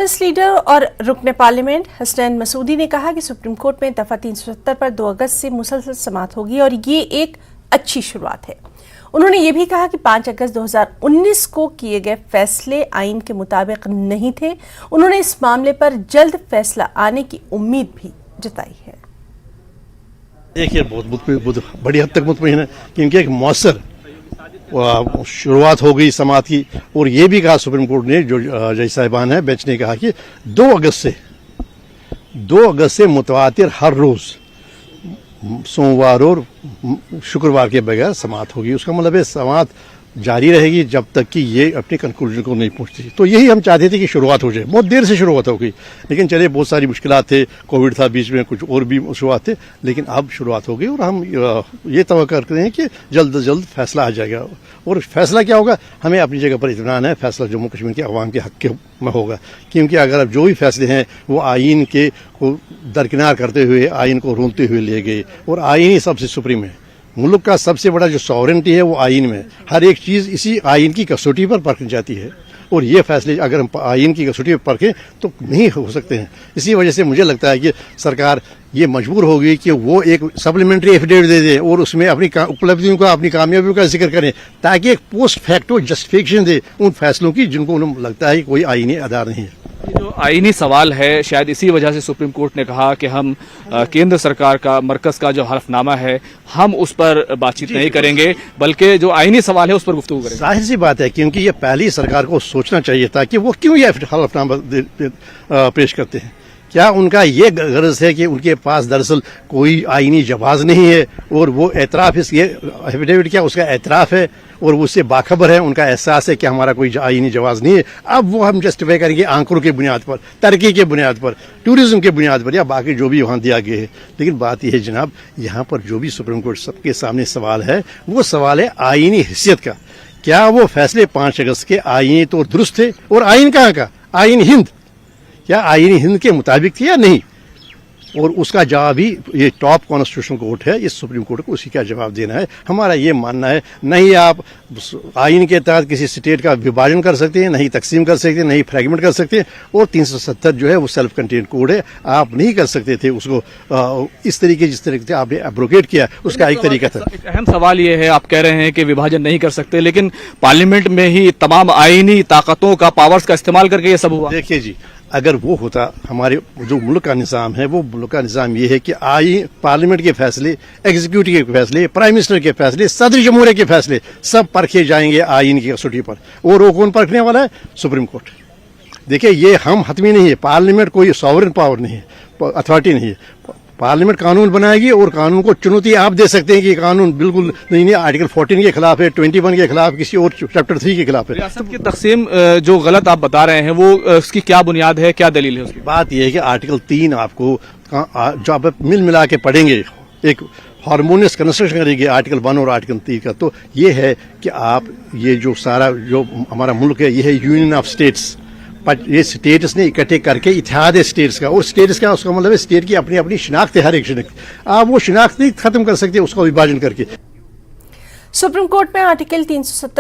Congress leader और रुकने parliament Hasnain Masoodi ने कहा कि सुप्रीम कोर्ट में दफा 370 पर 2 अगस्त से मुसलसल समाअत होगी और ये एक अच्छी शुरुआत है। उन्होंने ये भी कहा कि 5 अगस्त 2019 को किए गए फैसले आइन के मुताबिक नहीं थे। उन्होंने इस मामले पर जल्द फैसला आने की उम्मीद भी जताई है। देखिए, बहुत बड़ी हद तक मुतमईन है क्योंकि एक मौसर शुरुआत हो गई समाअत की। और ये भी कहा सुप्रीम कोर्ट ने, जो जज साहिबान है बेंच ने कहा कि 2 अगस्त से मुतवातिर हर रोज सोमवार और शुक्रवार के बगैर समाअत होगी। उसका मतलब है समाअत जारी रहेगी जब तक कि ये अपने कंक्लूजन को नहीं पहुंचती। तो यही हम चाहते थे कि शुरुआत हो जाए। बहुत देर से शुरुआत हो गई, लेकिन चले बहुत सारी मुश्किलात थे, कोविड था बीच में, कुछ और भी शुरुआत थे, लेकिन अब शुरुआत हो गई और हम ये तवक्को करते हैं कि जल्द से जल्द फैसला आ जाएगा। और फैसला क्या होगा, हमें अपनी जगह पर इत्मीनान है, फैसला जम्मू कश्मीर के अवाम के हक में होगा। क्योंकि अगर अब जो भी फैसले हैं वो आइन के को दरकिनार करते हुए, आइन को रोनते हुए लिए गए, और आइन ही सबसे सुप्रीम है। मुल्क का सबसे बड़ा जो सॉवरेनिटी है वो आइन में, हर एक चीज़ इसी आइन की कसौटी पर परखी जाती है। और ये फैसले अगर हम आइन की कसौटी पर परखें तो नहीं हो सकते हैं। इसी वजह से मुझे लगता है कि सरकार ये मजबूर होगी कि वो एक सप्लीमेंट्री एफिडेविट दे दें और उसमें अपनी उपलब्धियों का, अपनी कामयाबियों का जिक्र करें, ताकि एक पोस्ट फैक्टो जस्टिफिकेशन दे उन फैसलों की जिनको उन्हें लगता है कि कोई आइनी आधार नहीं है। जो आईनी सवाल है, शायद इसी वजह से सुप्रीम कोर्ट ने कहा कि हम केंद्र सरकार का, मरकज का जो हलफनामा है, हम उस पर बातचीत नहीं करेंगे, बल्कि जो आईनी सवाल है उस पर गुफ्तगू करेंगे। जाहिर सी बात है, क्योंकि ये पहली सरकार को सोचना चाहिए था कि वो क्यों ये हलफनामा पेश करते हैं। क्या उनका ये गरज है कि उनके पास दरअसल कोई आईनी जवाब नहीं है और वो एतराफ़, ये एफिडेविट क्या उसका एतराफ़ है और वो उससे बाखबर है, उनका एहसास है कि हमारा कोई आईनी जवाब नहीं है। अब वो हम जस्टिफाई करेंगे आंकड़ों के बुनियाद पर, तरक्की के बुनियाद पर, टूरिज्म के बुनियाद पर, या बाकी जो भी वहाँ दिया गया है। लेकिन बात यह है जनाब, यहाँ पर जो भी सुप्रीम कोर्ट सबके सामने सवाल है वो सवाल है आईनी हैसियत का। क्या वो फैसले 5 अगस्त के आईनी तो दुरुस्त थे? और आइन कहाँ का? आइन हिंद, क्या आईनी हिंद के मुताबिक थी या नहीं? और उसका जवाब ही ये टॉप कॉन्स्टिट्यूशनल कोर्ट है, इस सुप्रीम कोर्ट को उसी का जवाब देना है। हमारा ये मानना है, नहीं आप आइन के तहत किसी स्टेट का विभाजन कर सकते हैं, नहीं तकसीम कर सकते हैं, नहीं फ्रैगमेंट कर सकते हैं। और 370 जो है वो सेल्फ कंटेन्ड कोड है, आप नहीं कर सकते थे उसको इस तरीके जिस तरीके से आपने एब्रोगेट किया, उसका एक तरीका था। एक अहम सवाल ये है, आप कह रहे हैं कि विभाजन नहीं कर सकते, लेकिन पार्लियामेंट में ही तमाम आईनी ताकतों का, पावर्स का इस्तेमाल करके ये सब हुआ। देखिए जी, अगर वो होता, हमारे जो मुल्क का निज़ाम है, वो मुल्क का निज़ाम ये है कि पार्लियामेंट के फैसले, एग्जीक्यूटिव के फैसले, प्राइम मिनिस्टर के फैसले, सदर जमहूरिया के फैसले सब परखे जाएंगे आइन की कसौटी पर। और वो कौन परखने वाला है? Supreme court. देखिए, ये हम हतमी नहीं है, पार्लियामेंट कोई सॉवरेन पावर नहीं है, अथॉरिटी नहीं है। पार्लियामेंट कानून बनाएगी और कानून को चुनौती आप दे सकते हैं कि कानून बिल्कुल नहीं, आर्टिकल 14 के खिलाफ है, 21 के खिलाफ, किसी और चैप्टर 3 के खिलाफ है। रियासत की तकसीम जो गलत आप बता रहे हैं, वो उसकी क्या बुनियाद है, क्या दलील है उसकी? बात यह है कि आर्टिकल 3 आपको जो आप मिल मिला के पढ़ेंगे, एक हार्मोनियस कंस्ट्रक्शन करेंगे आर्टिकल 1 और आर्टिकल 3 का, तो ये है कि आप ये जो सारा जो हमारा मुल्क है, ये है यूनियन ऑफ स्टेट्स। पर ये स्टेट्स ने इकट्ठे करके इतिहाद है स्टेट्स का, और स्टेट्स का उसका मतलब है स्टेट की अपनी अपनी शिनाख्त है, हर एक शिनाख्त। आप वो शिनाख्त नहीं खत्म कर सकते उसका विभाजन करके। सुप्रीम कोर्ट में आर्टिकल 370